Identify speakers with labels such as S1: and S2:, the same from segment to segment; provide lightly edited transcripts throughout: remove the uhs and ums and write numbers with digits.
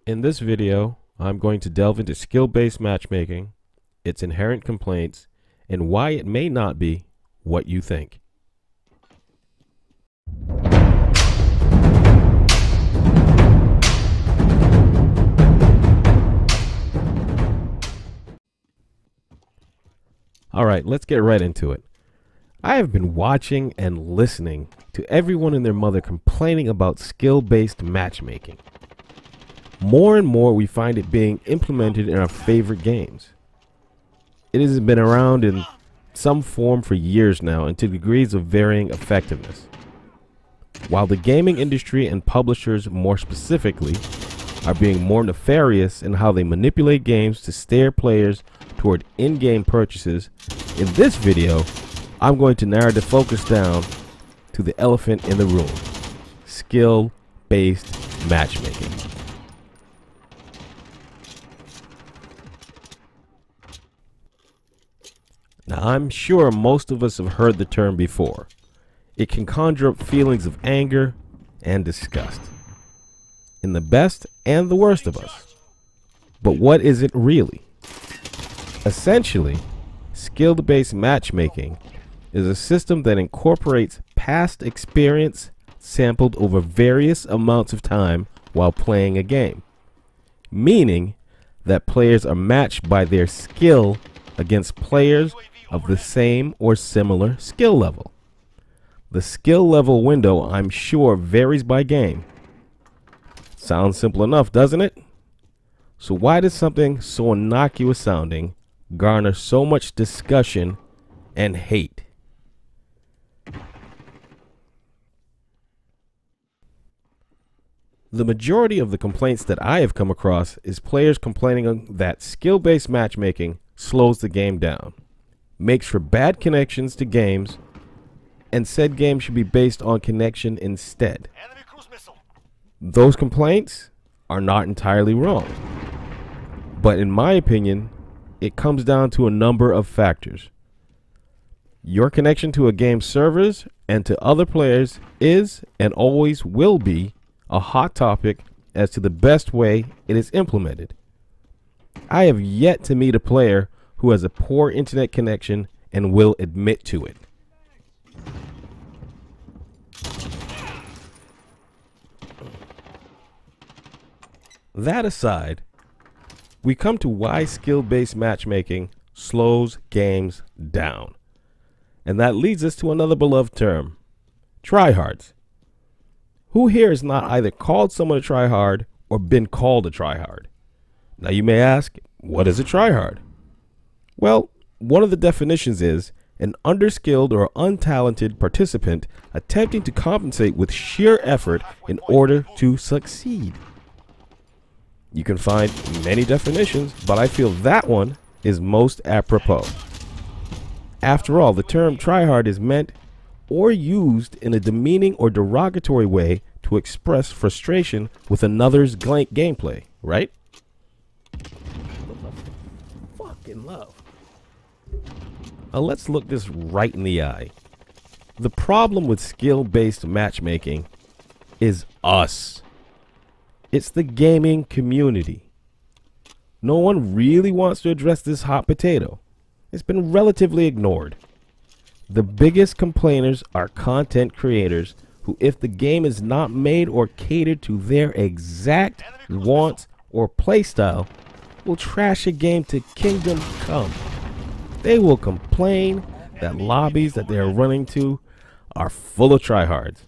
S1: In this video, I'm going to delve into skill-based matchmaking, its inherent complaints, and why it may not be what you think. Alright, let's get right into it. I have been watching and listening to everyone and their mother complaining about skill-based matchmaking. More and more we find it being implemented in our favorite games. It has been around in some form for years now and to degrees of varying effectiveness. While the gaming industry and publishers more specifically are being more nefarious in how they manipulate games to steer players toward in-game purchases, in this video I'm going to narrow the focus down to the elephant in the room: skill-based matchmaking. Now, I'm sure most of us have heard the term before. It can conjure up feelings of anger and disgust in the best and the worst of us. But what is it really? Essentially, skill-based matchmaking is a system that incorporates past experience sampled over various amounts of time while playing a game, meaning that players are matched by their skill against players of the same or similar skill level. The skill level window, I'm sure, varies by game. Sounds simple enough, doesn't it? So why does something so innocuous sounding garner so much discussion and hate? The majority of the complaints that I have come across is players complaining that skill-based matchmaking slows the game down, makes for bad connections to games, and said games should be based on connection instead. Those complaints are not entirely wrong, but in my opinion, it comes down to a number of factors. Your connection to a game's servers and to other players is and always will be a hot topic as to the best way it is implemented. I have yet to meet a player who has a poor internet connection and will admit to it. That aside, we come to why skill-based matchmaking slows games down. And that leads us to another beloved term: tryhards. Who here has not either called someone a tryhard or been called a tryhard? Now you may ask, what is a tryhard? Well, one of the definitions is an underskilled or untalented participant attempting to compensate with sheer effort in order to succeed. You can find many definitions, but I feel that one is most apropos. After all, the term tryhard is meant or used in a demeaning or derogatory way to express frustration with another's gameplay, right? Fucking love. Now let's look this right in the eye. The problem with skill-based matchmaking is us. It's the gaming community. No one really wants to address this hot potato. It's been relatively ignored. The biggest complainers are content creators who, if the game is not made or catered to their exact wants or playstyle, will trash a game to kingdom come. They will complain that lobbies that they are running to are full of tryhards.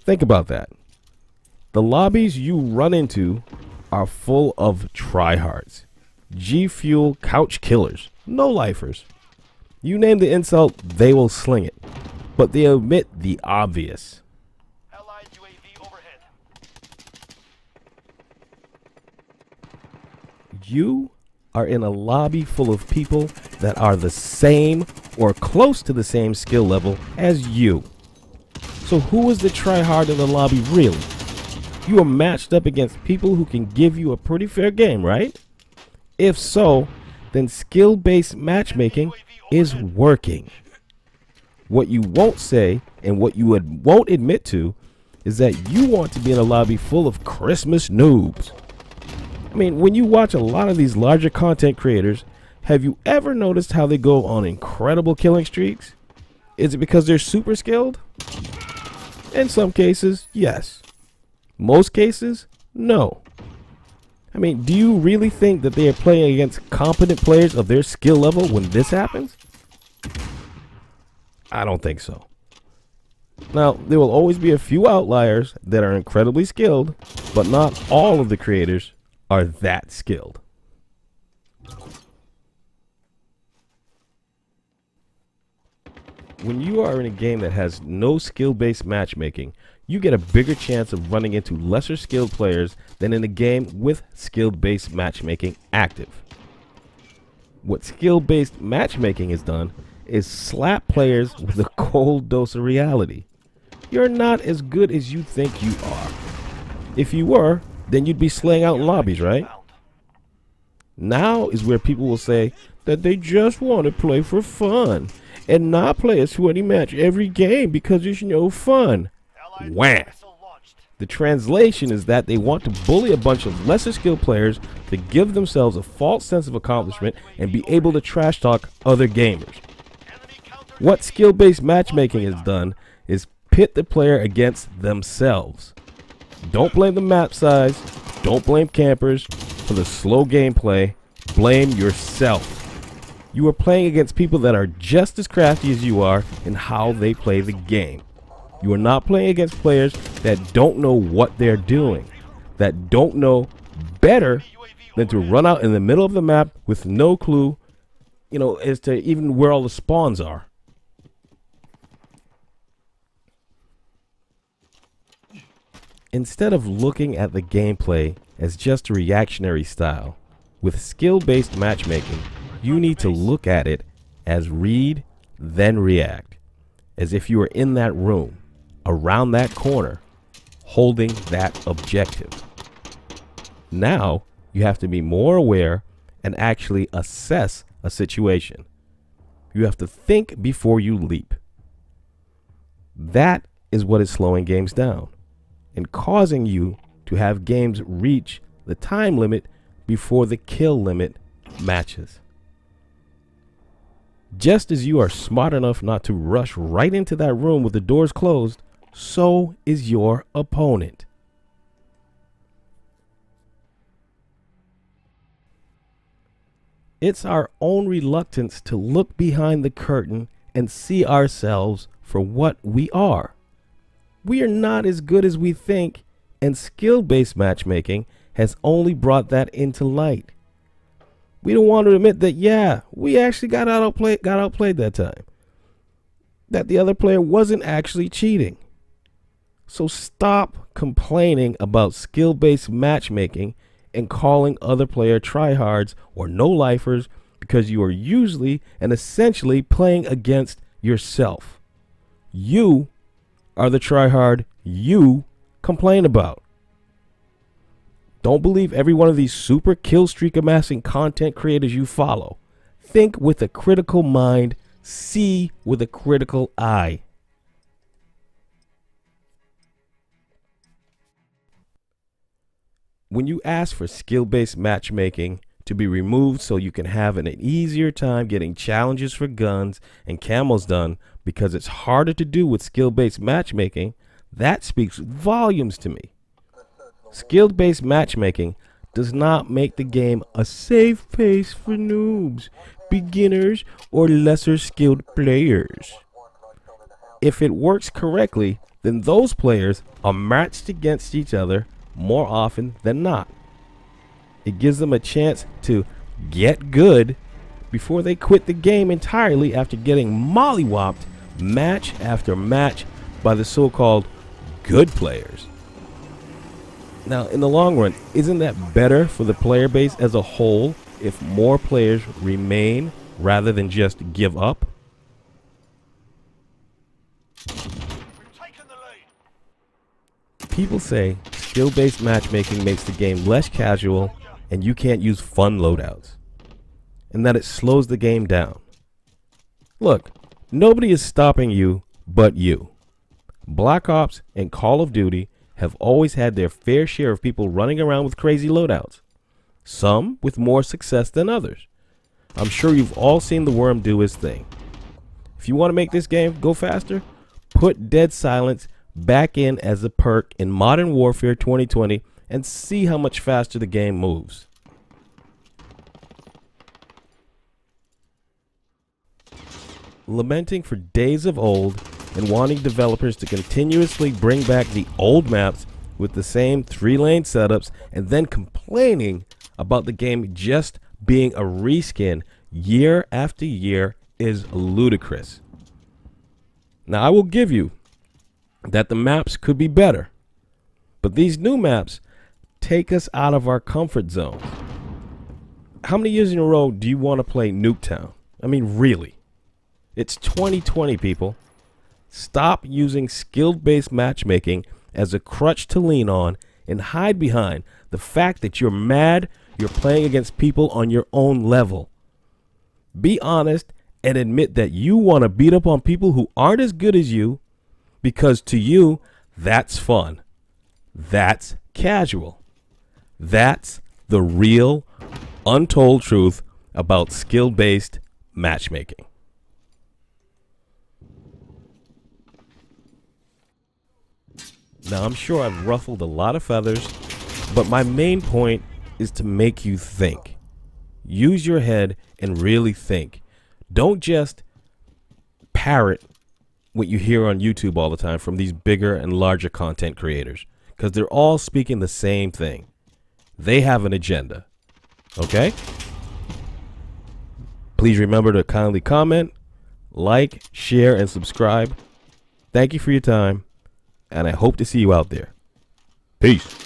S1: Think about that. The lobbies you run into are full of tryhards, G-Fuel couch killers, no-lifers. You name the insult, they will sling it, but they omit the obvious.
S2: Allied UAV overhead.
S1: You are in a lobby full of people that are the same or close to the same skill level as you. So who is the tryhard in the lobby really? You are matched up against people who can give you a pretty fair game, right? If so, then skill-based matchmaking is working. What you won't say and what you won't admit to is that you want to be in a lobby full of Christmas noobs I mean, when you watch a lot of these larger content creators, have you ever noticed how they go on incredible killing streaks? Is it because they're super skilled? In some cases, yes. Most cases, no. I mean, do you really think that they are playing against competent players of their skill level when this happens? I don't think so. Now, there will always be a few outliers that are incredibly skilled, but not all of the creators are that skilled. When you are in a game that has no skill-based matchmaking, you get a bigger chance of running into lesser skilled players than in a game with skill-based matchmaking active. What skill-based matchmaking has done is slap players with a cold dose of reality. You're not as good as you think you are. If you were, then you'd be slaying out in lobbies, right? Now is where people will say that they just want to play for fun and not play a sweaty match every game because it's no fun. Wham! The translation is that they want to bully a bunch of lesser skilled players to give themselves a false sense of accomplishment and be able to trash talk other gamers. What skill-based matchmaking has done is pit the player against themselves. Don't blame the map size, don't blame campers for the slow gameplay, blame yourself. You are playing against people that are just as crafty as you are in how they play the game. You are not playing against players that don't know what they're doing, that don't know better than to run out in the middle of the map with no clue, as to even where all the spawns are. Instead of looking at the gameplay as just a reactionary style, with skill-based matchmaking, you need to look at it as read, then react, as if you were in that room, around that corner, holding that objective. Now, you have to be more aware and actually assess a situation. You have to think before you leap. That is what is slowing games down and causing you to have games reach the time limit before the kill limit matches. Just as you are smart enough not to rush right into that room with the doors closed, so is your opponent. It's our own reluctance to look behind the curtain and see ourselves for what we are. We are not as good as we think, and skill-based matchmaking has only brought that into light. We don't want to admit that, yeah, we actually got outplayed that time. That the other player wasn't actually cheating. So stop complaining about skill-based matchmaking and calling other player tryhards or no-lifers, because you are usually and essentially playing against yourself. You are the tryhard you complain about. Don't believe every one of these super kill streak amassing content creators you follow. Think with a critical mind, see with a critical eye. When you ask for skill-based matchmaking to be removed so you can have an easier time getting challenges for guns and camos done because it's harder to do with skill-based matchmaking, that speaks volumes to me. Skill-based matchmaking does not make the game a safe place for noobs, beginners, or lesser skilled players. If it works correctly, then those players are matched against each other more often than not. It gives them a chance to get good before they quit the game entirely after getting mollywopped match after match by the so-called good players. Now, in the long run, isn't that better for the player base as a whole if more players remain rather than just give up? People say skill-based matchmaking makes the game less casual and you can't use fun loadouts, and that it slows the game down. Look, nobody is stopping you but you. Black Ops and Call of Duty have always had their fair share of people running around with crazy loadouts. some with more success than others. I'm sure you've all seen the worm do his thing. If you want to make this game go faster, put dead silence back in as a perk in Modern Warfare 2020 and see how much faster the game moves. Lamenting for days of old and wanting developers to continuously bring back the old maps with the same 3-lane setups and then complaining about the game just being a reskin year after year is ludicrous. Now, I will give you that the maps could be better, but these new maps take us out of our comfort zones. How many years in a row do you want to play Nuketown? I mean, really? It's 2020, people. Stop using skill-based matchmaking as a crutch to lean on and hide behind the fact that you're mad you're playing against people on your own level. Be honest and admit that you want to beat up on people who aren't as good as you, because to you, that's fun. That's casual. That's the real, untold truth about skill-based matchmaking. Now, I'm sure I've ruffled a lot of feathers, but my main point is to make you think. Use your head and really think. Don't just parrot what you hear on YouTube all the time from these bigger and larger content creators, because they're all speaking the same thing. They have an agenda. Okay? Please remember to kindly comment, like, share, and subscribe. Thank you for your time, and I hope to see you out there. Peace.